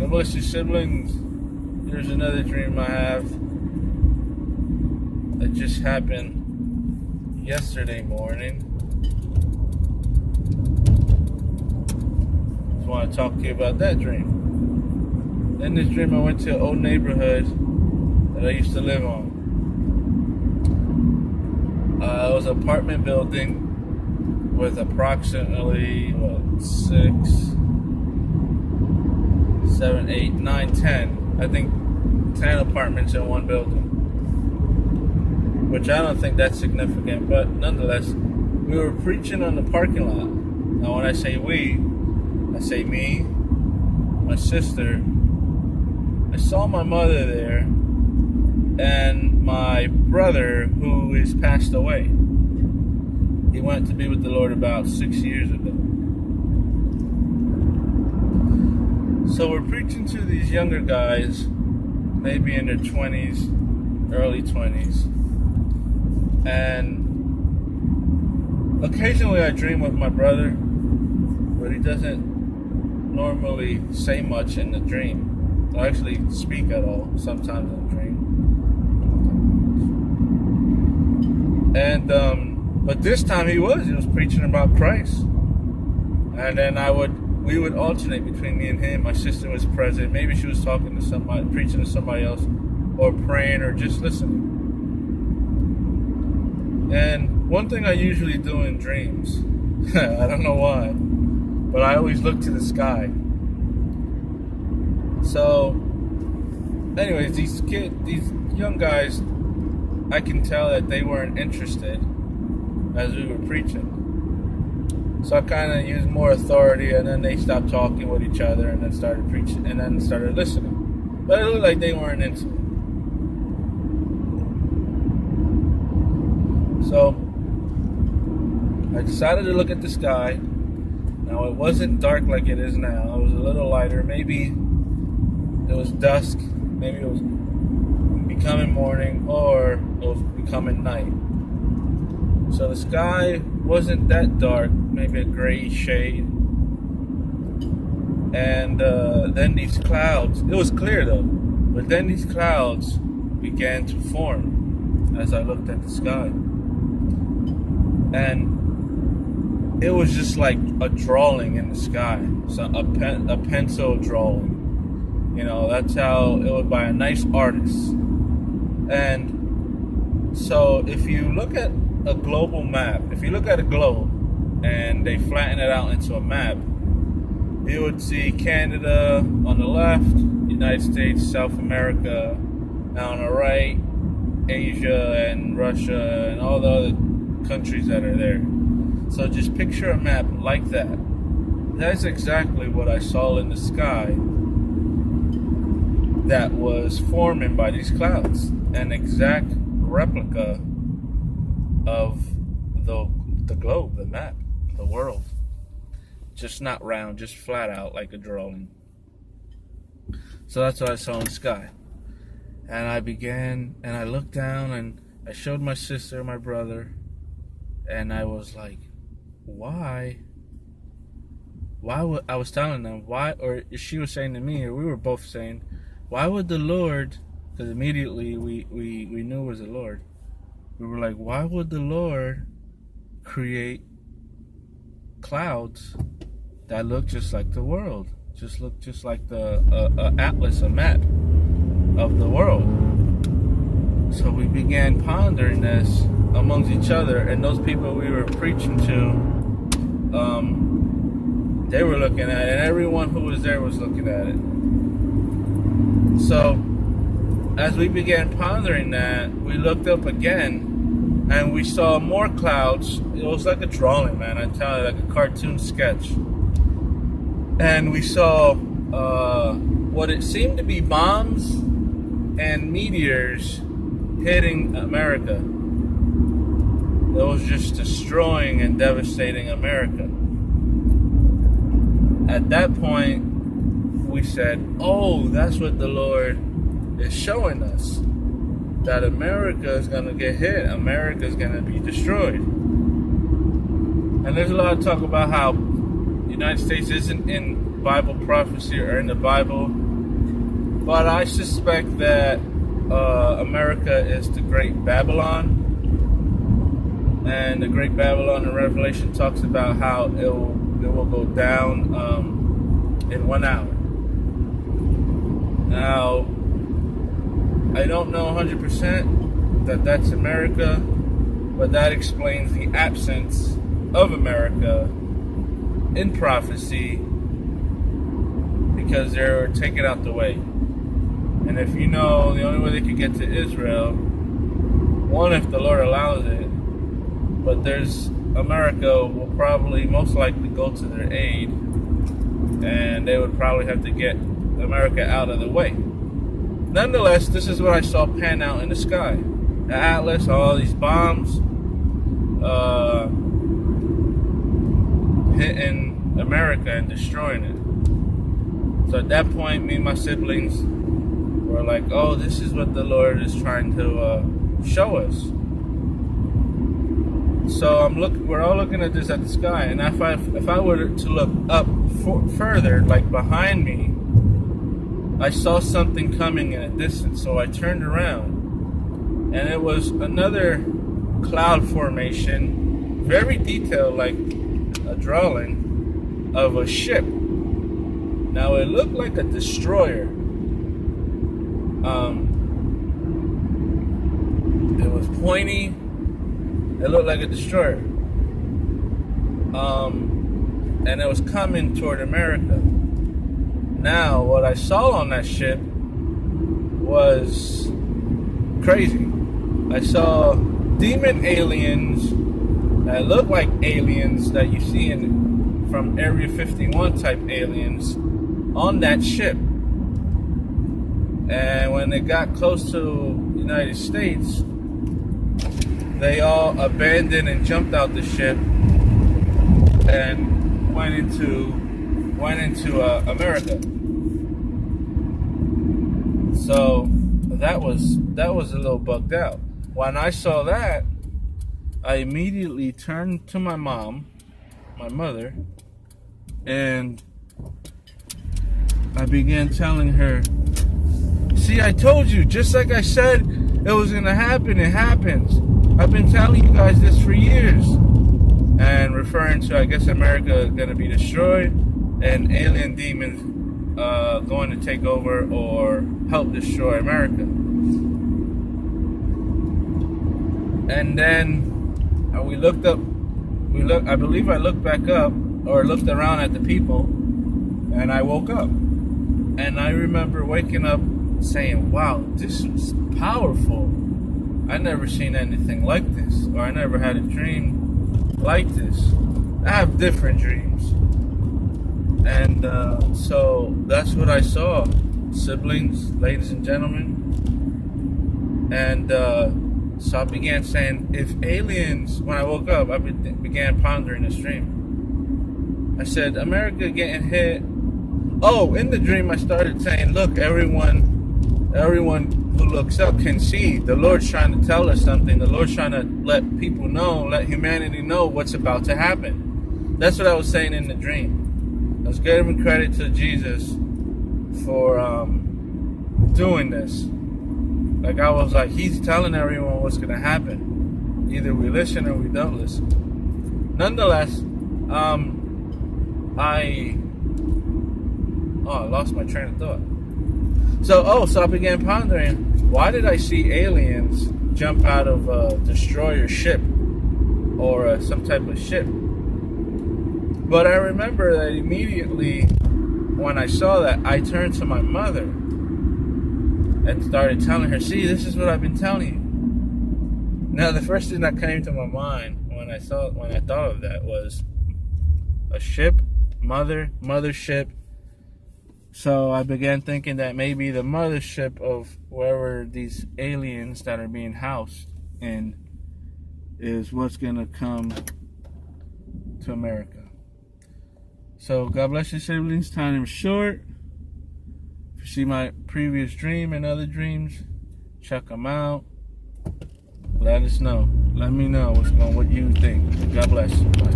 God bless you, siblings. Here's another dream I have that just happened yesterday morning. Just want to talk to you about that dream. In this dream, I went to an old neighborhood that I used to live on. It was an apartment building with approximately 6, 7, 8, 9, 10. I think 10 apartments in one building. Which I don't think that's significant, but nonetheless, we were preaching on the parking lot. Now when I say we, I say me, my sister. I saw my mother there, and my brother who is passed away. He went to be with the Lord about 6 years ago. So we're preaching to these younger guys, maybe in their 20s, early 20s. And occasionally I dream with my brother, but he doesn't normally say much in the dream. I actually speak at all, sometimes in the dream. And, but this time he was preaching about Christ. And then we would alternate between me and him. My sister was present. Maybe she was talking to somebody, preaching to somebody else, or praying, or just listening. And one thing I usually do in dreams, I don't know why, but I always look to the sky. So, anyways, these young guys, I can tell that they weren't interested as we were preaching. So I kind of used more authority, and then they stopped talking with each other, and then started preaching, and then started listening. But it looked like they weren't into it. So I decided to look at the sky. Now it wasn't dark like it is now. It was a little lighter. Maybe it was dusk. Maybe it was becoming morning, or it was becoming night. So the sky wasn't that dark, maybe a gray shade. And then these clouds, it was clear though, but then these clouds began to form as I looked at the sky. And it was just like a drawing in the sky, so a pencil drawing. You know, that's how it was, by a nice artist. And so if you look at a global map, if you look at a globe and they flatten it out into a map, you would see Canada on the left, United States, South America, and on the right, Asia and Russia and all the other countries that are there. So just picture a map like that. That's exactly what I saw in the sky that was forming by these clouds. An exact replica of the globe, the map, the world. Just not round, just flat out like a drawing. So that's what I saw in the sky. And I looked down, and I showed my sister, my brother, and I was like, why would, I was telling them, why, or she was saying to me, or we were both saying, why would the Lord, because immediately we knew it was the Lord. We were like, why would the Lord create clouds that look just like the world? Look just like the atlas, a map of the world. So we began pondering this amongst each other, and those people we were preaching to, they were looking at it, and everyone who was there was looking at it. So as we began pondering that, we looked up again, and we saw more clouds. It was like a drawing, man, I tell you, like a cartoon sketch. And we saw what it seemed to be bombs and meteors hitting America. It was just destroying and devastating America. At that point, we said, oh, that's what the Lord is showing us. That America is going to get hit. America is going to be destroyed. And there's a lot of talk about how the United States isn't in Bible prophecy or in the Bible. But I suspect that America is the Great Babylon. And the Great Babylon in Revelation talks about how it will go down in 1 hour. Now, I don't know 100% that that's America, but that explains the absence of America in prophecy, because they're taken out the way. And if you know, the only way they could get to Israel, one, if the Lord allows it, but America will probably most likely go to their aid, and they would probably have to get America out of the way. Nonetheless, this is what I saw pan out in the sky. The Atlas, all these bombs hitting America and destroying it. So at that point, me and my siblings were like, oh, this is what the Lord is trying to show us. So we're all looking at this at the sky, and if I were to look up further, like behind me, I saw something coming in a distance. So I turned around, and it was another cloud formation, very detailed, like a drawing of a ship. Now it looked like a destroyer. It was pointy. It looked like a destroyer. And it was coming toward America. Now, what I saw on that ship was crazy. I saw demon aliens that looked like aliens that you see from Area 51 type aliens on that ship. And when they got close to the United States, they all abandoned and jumped out the ship and went into America. So that was a little bugged out. When I saw that, I immediately turned to my mother, and I began telling her, see, I told you, just like I said it was going to happen, it happens. I've been telling you guys this for years. And referring to, I guess, America going to be destroyed and alien demons going to take over or help destroy America. And then we looked up, I believe I looked back up or looked around at the people, and I woke up. And I remember waking up saying, wow, this is powerful. I never seen anything like this, or I never had a dream like this. I have different dreams. And so that's what I saw, siblings, ladies and gentlemen. And so I began saying, if aliens, when I woke up, I began pondering this dream. I said, America getting hit. Oh, in the dream I started saying, look, everyone who looks up can see. The Lord's trying to tell us something. The Lord's trying to let people know, let humanity know what's about to happen. That's what I was saying in the dream. I was giving credit to Jesus for doing this. Like I was like, he's telling everyone what's going to happen. Either we listen or we don't listen. Nonetheless, I lost my train of thought. So I began pondering, why did I see aliens jump out of a destroyer ship or some type of ship? But I remember that immediately when I saw that, I turned to my mother and started telling her, see, this is what I've been telling you. Now, the first thing that came to my mind when I thought of that was a ship, mothership. So I began thinking that maybe the mothership of wherever these aliens that are being housed in is what's going to come to America. So God bless your siblings. Time is short. If you see my previous dream and other dreams, check them out. Let us know. Let me know what you think. God bless. Bye.